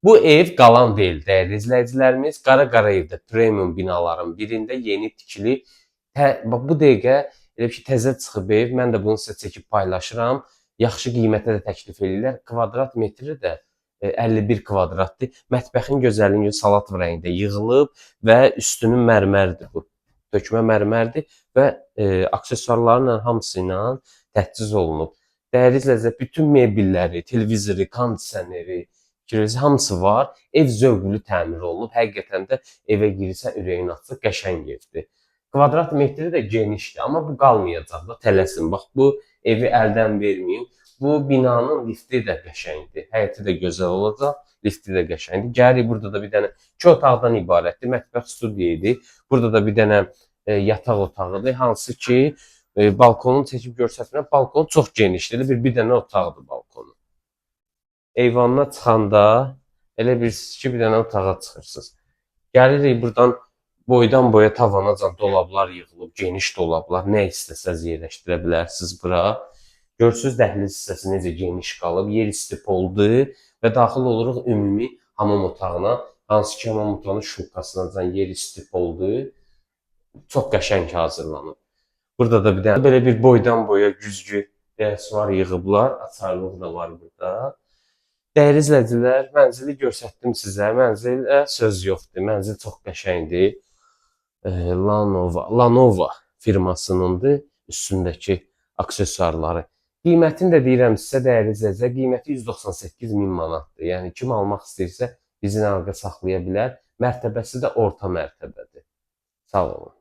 Bu ev qalan deyil, dəyərli izləyicilərimiz. Qara Qarayevdə premium binaların birində yeni tikili. Bax bu dəqiqə elə ki təzə çıxıb ev. Mən də bunu sizə çəkib paylaşıram. Yaxşı qiymətə də təklif edirlər. Kvadrat metri də 51 kvadratdır. Mətbəxin gözəlliyi salat rəngində yığılıb və üstünün mərmərdir bu. Dökmə mərmərdir və aksesuarlarla hamısı ilə təchiz olunub. Dəyərli izləyicilər, bütün mebelləri, televizoru, kondisioneri, hamısı var. Ev zövqlü təmir olunub. Həqiqətən də evə girirsən, ürəyin açılır, qəşəng evdir. Kvadrat metri də genişdir, amma bu qalmayacaq da, tələsin. Bax, bu evi əldən verməyin. Bu binanın lifti də qəşəngdir. Həyəti də gözəl olacaq, lifti də qəşəngdir. Gəlirik, burada da bir dənə 2 otaqdan ibarətdir. Mətbəx studiya idi. Burada da bir dənə yataq otağıdır. Hansı ki, balkonunu çəkib göstərmirəm. Balkon çox genişdir. Bir dənə otaqdır balkonu. Eyvanına çıxanda elə bilirsiniz ki, bir dənə otağa çıxırsınız. Gəlirik buradan boydan boya tavanacan dolablar yığılıb, geniş dolablar, nə istəsəz yerləşdirə bilərsiniz bura. Görürsünüz dəhliz hissəsi necə geniş qalıb, yer istipoldur və daxil oluruq ümumi hamam otağına. Hansı ki, hamam otağının şubkasınacan yer istipoldur. Çox qəşəng hazırlanıb. Burada da bir dənə belə bir boydan boya güzgü var yığıblar, açarlıq da var burada. Dəyərli izləyicilər, mənzili göstərdim sizə. Mənzilə söz yoxdur. Mənzil çox qəşəngdir. Lanova firmasınındır üstündəki aksesuarları. Qiymətini də deyirəm sizə, dəyərli izləyicilər, qiyməti 198 min manatdır. Yəni kim almaq istəyirsə bizimlə əlaqə saxlaya bilər. Mərtəbəsi də orta mərtəbədir. Sağ olun.